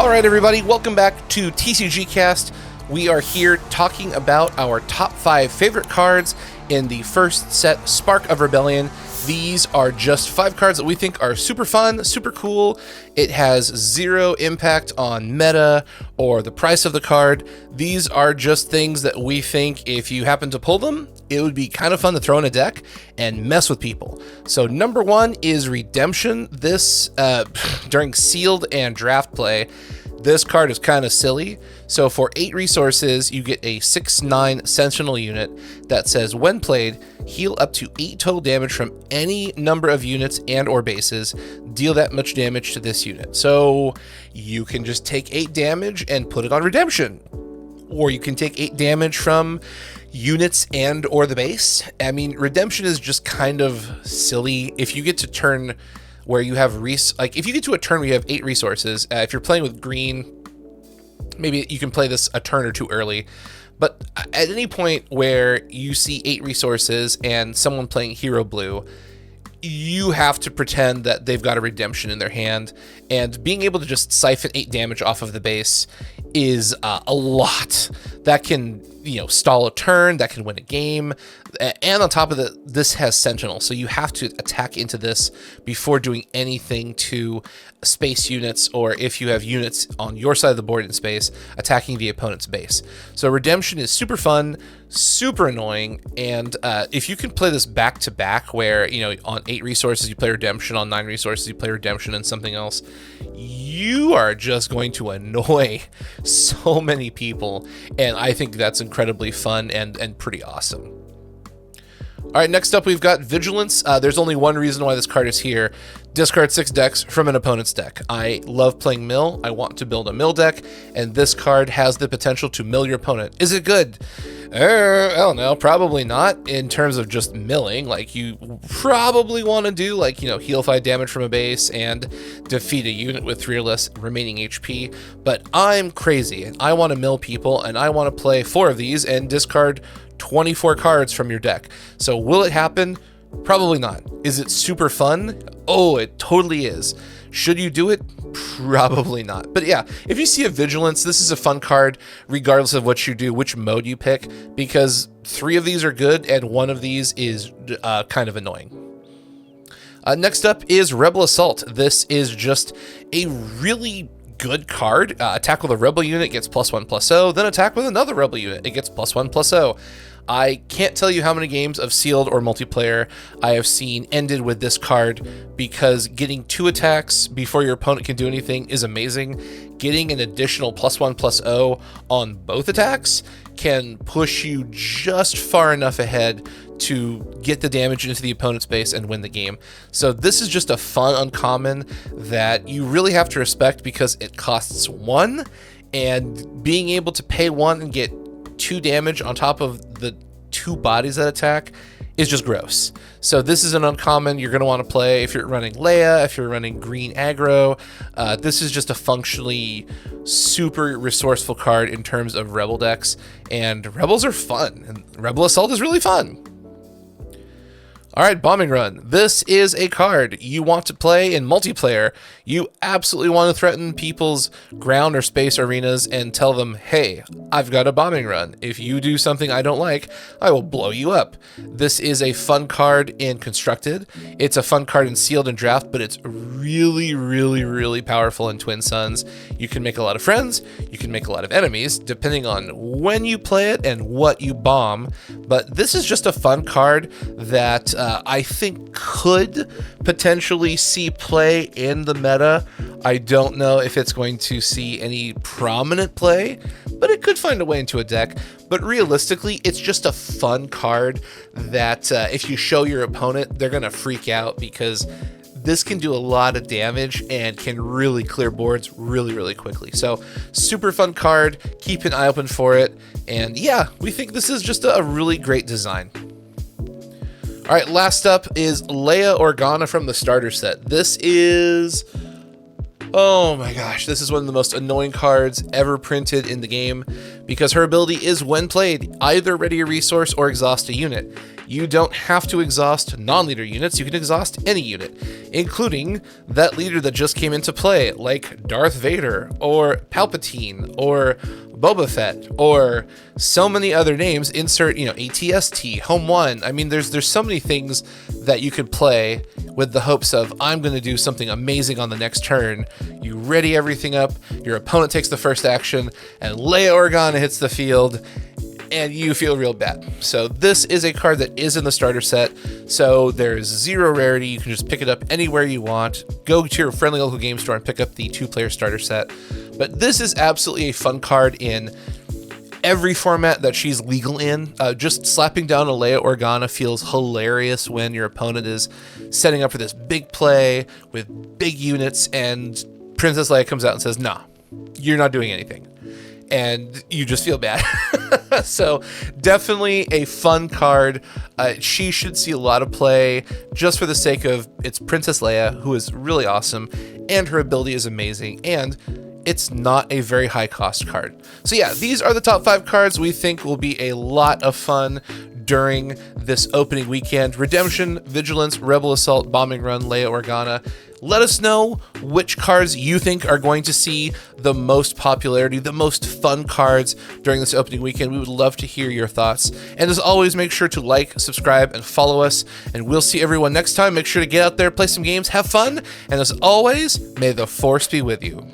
All right, everybody, welcome back to TCG Cast. We are here talking about our top 5 favorite cards in the first set, Spark of Rebellion. These are just 5 cards that we think are super fun, super cool. It has 0 impact on meta or the price of the card. These are just things that we think if you happen to pull them, it would be kind of fun to throw in a deck and mess with people. So number 1 is Redemption. This, during sealed and draft play, this card is kind of silly. So for 8 resources, you get a 6/9 Sentinel unit that says, when played, heal up to 8 total damage from any number of units and or bases. Deal that much damage to this unit. So you can just take 8 damage and put it on Redemption. Or you can take 8 damage from units and or the base. I mean, Redemption is just kind of silly. If you get to turn where you have if you get to a turn where you have 8 resources, if you're playing with green, maybe you can play this a turn or 2 early. But at any point where you see 8 resources and someone playing hero blue, you have to pretend that they've got a Redemption in their hand, and being able to just siphon 8 damage off of the base is a lot. That can, stall a turn, that can win a game, and on top of that, this has Sentinel, so you have to attack into this before doing anything to space units, or if you have units on your side of the board in space, attacking the opponent's base. So Redemption is super fun, super annoying, and if you can play this back to back, where on 8 resources you play Redemption, on 9 resources you play Redemption and something else, you are just going to annoy so many people, and I think that's incredibly fun and pretty awesome. All right, next up we've got Vigilance. There's only one reason why this card is here. Discard 6 decks from an opponent's deck. I love playing mill. I want to build a mill deck, and this card has the potential to mill your opponent. Is it good? I don't know, probably not in terms of just milling. Like, you probably want to do heal 5 damage from a base and defeat a unit with 3 or less remaining HP. But I'm crazy, and I want to mill people, and I want to play 4 of these and discard 24 cards from your deck. So will it happen? Probably not. Is it super fun? Oh, it totally is. Should you do it? Probably not. But yeah, if you see a Vigilance, this is a fun card, regardless of what you do, which mode you pick, because 3 of these are good and 1 of these is kind of annoying. Next up is Rebel Assault. This is just a really good card. Attack with a rebel unit gets +1/+0, then attack with another rebel unit, it gets +1/+0. I can't tell you how many games of sealed or multiplayer I have seen ended with this card, because getting 2 attacks before your opponent can do anything is amazing. Getting an additional +1/+0 on both attacks can push you just far enough ahead to get the damage into the opponent's base and win the game. So this is just a fun uncommon that you really have to respect, because it costs 1, and being able to pay 1 and get 2 damage on top of the 2 bodies that attack is just gross. So this is an uncommon you're going to want to play if you're running Leia, if you're running green aggro. This is just a functionally super resourceful card in terms of rebel decks, and rebels are fun, and Rebel Assault is really fun. All right, Bombing Run. This is a card you want to play in multiplayer. You absolutely want to threaten people's ground or space arenas and tell them, hey, I've got a bombing run. If you do something I don't like, I will blow you up. This is a fun card in Constructed. It's a fun card in Sealed and Draft, but it's really, really, really powerful in Twin Suns. You can make a lot of friends. You can make a lot of enemies, depending on when you play it and what you bomb. But this is just a fun card that I think could potentially see play in the meta. I don't know if it's going to see any prominent play, but it could find a way into a deck. But realistically, it's just a fun card that if you show your opponent, they're going to freak out, because this can do a lot of damage and can really clear boards really, really quickly. So super fun card. Keep an eye open for it. And yeah, we think this is just a really great design. All right, last up is Leia Orana from the starter set. This is, oh my gosh, this is one of the most annoying cards ever printed in the game, because her ability is, when played, either ready a resource or exhaust a unit. You don't have to exhaust non-leader units, you can exhaust any unit, including that leader that just came into play, like Darth Vader, or Palpatine, or Boba Fett, or so many other names. Insert, ATST, Home 1. I mean, there's so many things that you could play with the hopes of, I'm going to do something amazing on the next turn. You ready everything up, your opponent takes the first action, and Leia Orana hits the field, and you feel real bad. So this is a card that is in the starter set, so there's 0 rarity. You can just pick it up anywhere you want. Go to your friendly local game store and pick up the 2-player starter set. But this is absolutely a fun card in every format that she's legal in. Just slapping down a Leia Orana feels hilarious when your opponent is setting up for this big play with big units, and Princess Leia comes out and says, nah, you're not doing anything. And you just feel bad. So definitely a fun card. She should see a lot of play just for the sake of it's Princess Leia, who is really awesome, and her ability is amazing, and it's not a very high cost card. So yeah, these are the top 5 cards we think will be a lot of fun during this opening weekend. Redemption, Vigilance, Rebel Assault, Bombing Run, Leia Organa. Let us know which cards you think are going to see the most popularity, the most fun cards during this opening weekend. We would love to hear your thoughts. And as always, make sure to like, subscribe, and follow us. And we'll see everyone next time. Make sure to get out there, play some games, have fun. And as always, may the Force be with you.